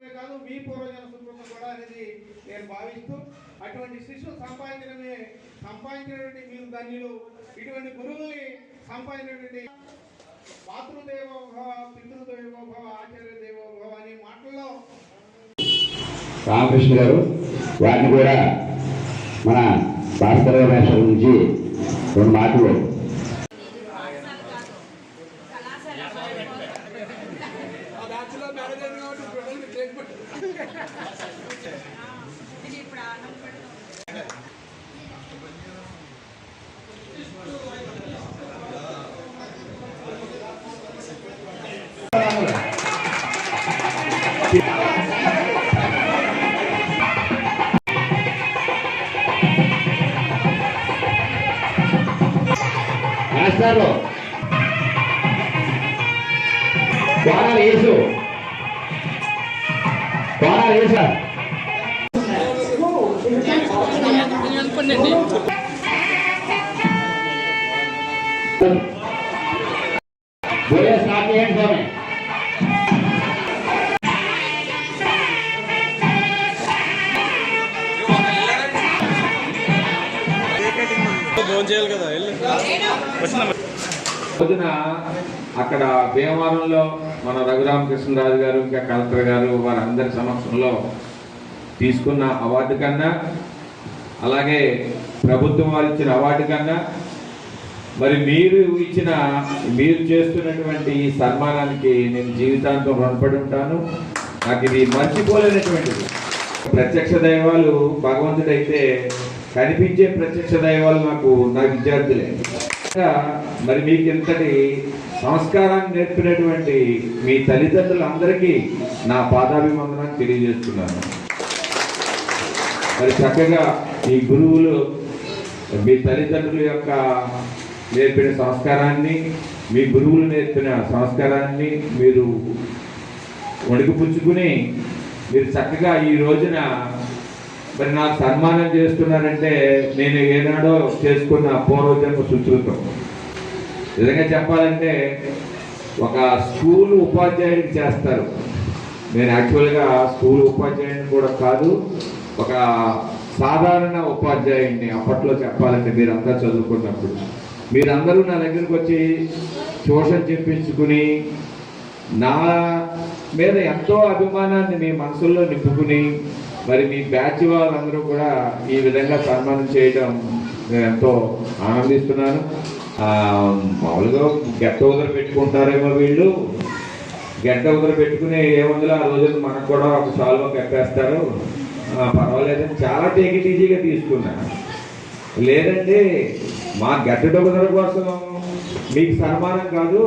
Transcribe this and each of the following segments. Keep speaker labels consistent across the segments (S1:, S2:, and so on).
S1: కాదు మీ పూర్వజన సుకృతం కూడా అనేది నేను భావిస్తూ అటువంటి శిష్యులు సంపాదించినటువంటి మీరు ధన్యులు. ఇటువంటి గురువుల్ని సంపాదించినటువంటి మాతృదేవోభవ, పితృదేవోభవ, ఆచార్య దేవోభవ అనే మాటల్లో
S2: రామకృష్ణ గారు వారిని కూడా మన భారతీయ భాష గురించి రెండు మాటలు రాస్తారు. కోరాలు వేసు రోజున అక్కడ భీమవరంలో మన రఘురామకృష్ణరాజు గారు ఇంకా కలెక్టర్ గారు వారందరి సమక్షంలో తీసుకున్న అవార్డు కన్నా, అలాగే ప్రభుత్వం వారు ఇచ్చిన అవార్డు కన్నా, మరి మీరు చేస్తున్నటువంటి ఈ సన్మానానికి నేను జీవితాంతం రుణపడి ఉంటాను. నాకు ఇది మర్చిపోలేనటువంటిది. ప్రత్యక్ష దైవాలు భగవంతుడైతే కనిపించే ప్రత్యక్ష దైవాలు నా విద్యార్థులే. మరి మీకు ఇంతటి సంస్కారాన్ని నేర్పినటువంటి మీ తల్లిదండ్రులందరికీ నా పాదాభివందనాన్ని తెలియజేస్తున్నాను. మరి చక్కగా ఈ గురువులు మీ తల్లిదండ్రుల యొక్క నేర్పిన సంస్కారాన్ని, మీ గురువులు నేర్పిన సంస్కారాన్ని మీరు వణికిపుచ్చుకుని మీరు చక్కగా ఈ రోజున మరి నాకు సన్మానం చేస్తున్నారంటే నేను ఏనాడో చేసుకున్న పూర్వజన్మ సుకృతం. నిజంగా చెప్పాలంటే ఒక స్కూల్ ఉపాధ్యాయుడికి చేస్తారు. నేను యాక్చువల్గా స్కూల్ ఉపాధ్యాయుడిని కూడా కాదు, ఒక సాధారణ ఉపాధ్యాయుడిని అప్పట్లో చెప్పాలంటే. మీరంతా చదువుకున్నప్పుడు మీరందరూ నా దగ్గరకు వచ్చి ట్యూషన్ చెప్పించుకుని నా మీద ఎంతో అభిమానాన్ని మీ మనసుల్లో నింపుకుని మరి మీ బ్యాచ్ వాళ్ళందరూ కూడా ఈ విధంగా సన్మానం చేయడం నేను ఎంతో ఆనందిస్తున్నాను. మామూలుగా గెట్ట ఉదరు పెట్టుకుంటారేమో వీళ్ళు, గెట్ట ఉదరు పెట్టుకుని ఏముందిలో ఆ రోజు మనకు కూడా ఒక సాల్వ కట్టేస్తారు, పర్వాలేదని చాలా టేక్ ఇట్ ఈజీగా తీసుకున్నాను. లేదంటే మా గెట్ట ఉదర కోసం మీకు సన్మానం కాదు,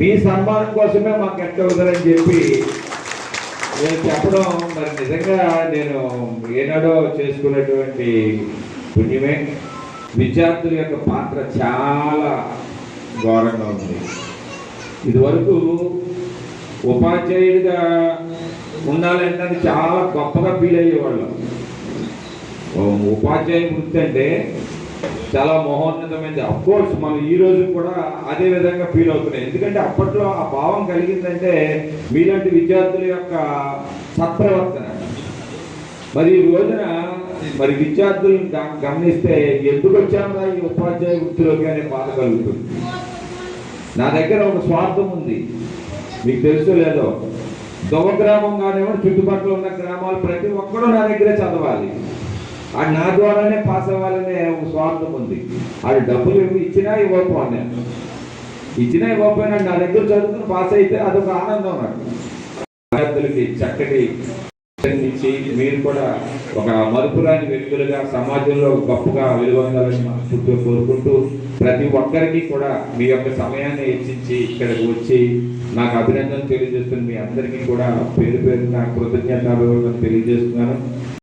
S2: మీ సన్మానం కోసమే మా గెట్ట ఉదరని చెప్పి నేను చెప్పడం మరి నిజంగా నేను ఏనాడో చేసుకున్నటువంటి పుణ్యమే. విద్యార్థుల యొక్క పాత్ర చాలా ఘోరంగా ఉంది. ఇదివరకు ఉపాధ్యాయుడిగా ఉండాలంటే అది చాలా గొప్పగా ఫీల్ అయ్యేవాళ్ళం. ఉపాధ్యాయ వృత్తి అంటే చాలా మహోన్నతమైనది. అఫ్కోర్స్ మనం ఈ రోజు కూడా అదే విధంగా ఫీల్ అవుతున్నాయి. ఎందుకంటే అప్పట్లో ఆ భావం కలిగిందంటే మీలాంటి విద్యార్థుల యొక్క సత్ప్రవర్తన. మరి ఈ రోజున మరి విద్యార్థులను గమనిస్తే ఎందుకు వచ్చామా ఈ ఉపాధ్యాయ వృత్తిలోకి అనే బాధ కలుగుతుంది. నా దగ్గర ఒక స్వార్థం ఉంది, మీకు తెలుసో లేదో. దొవ గ్రామం కానివ్వండి, చుట్టుపక్కల ఉన్న గ్రామాలు ప్రతి ఒక్కరూ నా దగ్గరే చదవాలి, అది నా ద్వారానే పాస్ అవ్వాలనే ఒక స్వార్థం ఉంది. అది డబ్బులు ఇచ్చినా ఇవ్వకపోయినా, నా దగ్గర చదువుకుని పాస్ అయితే అదొక ఆనందం నాకు. విద్యార్థులకి చక్కటి ఇచ్చి మీరు కూడా ఒక మరుపురాని వ్యక్తులుగా సమాజంలో గొప్పగా వెలుగొందాలని మనస్ఫూర్తిగా కోరుకుంటూ ప్రతి ఒక్కరికి కూడా మీ యొక్క సమయాన్ని హెచ్చించి ఇక్కడికి వచ్చి నాకు అభినందనలు తెలియజేస్తున్న మీ అందరికీ కూడా పేరు పేరున కృతజ్ఞతాభివందనలు తెలియజేస్తున్నాను.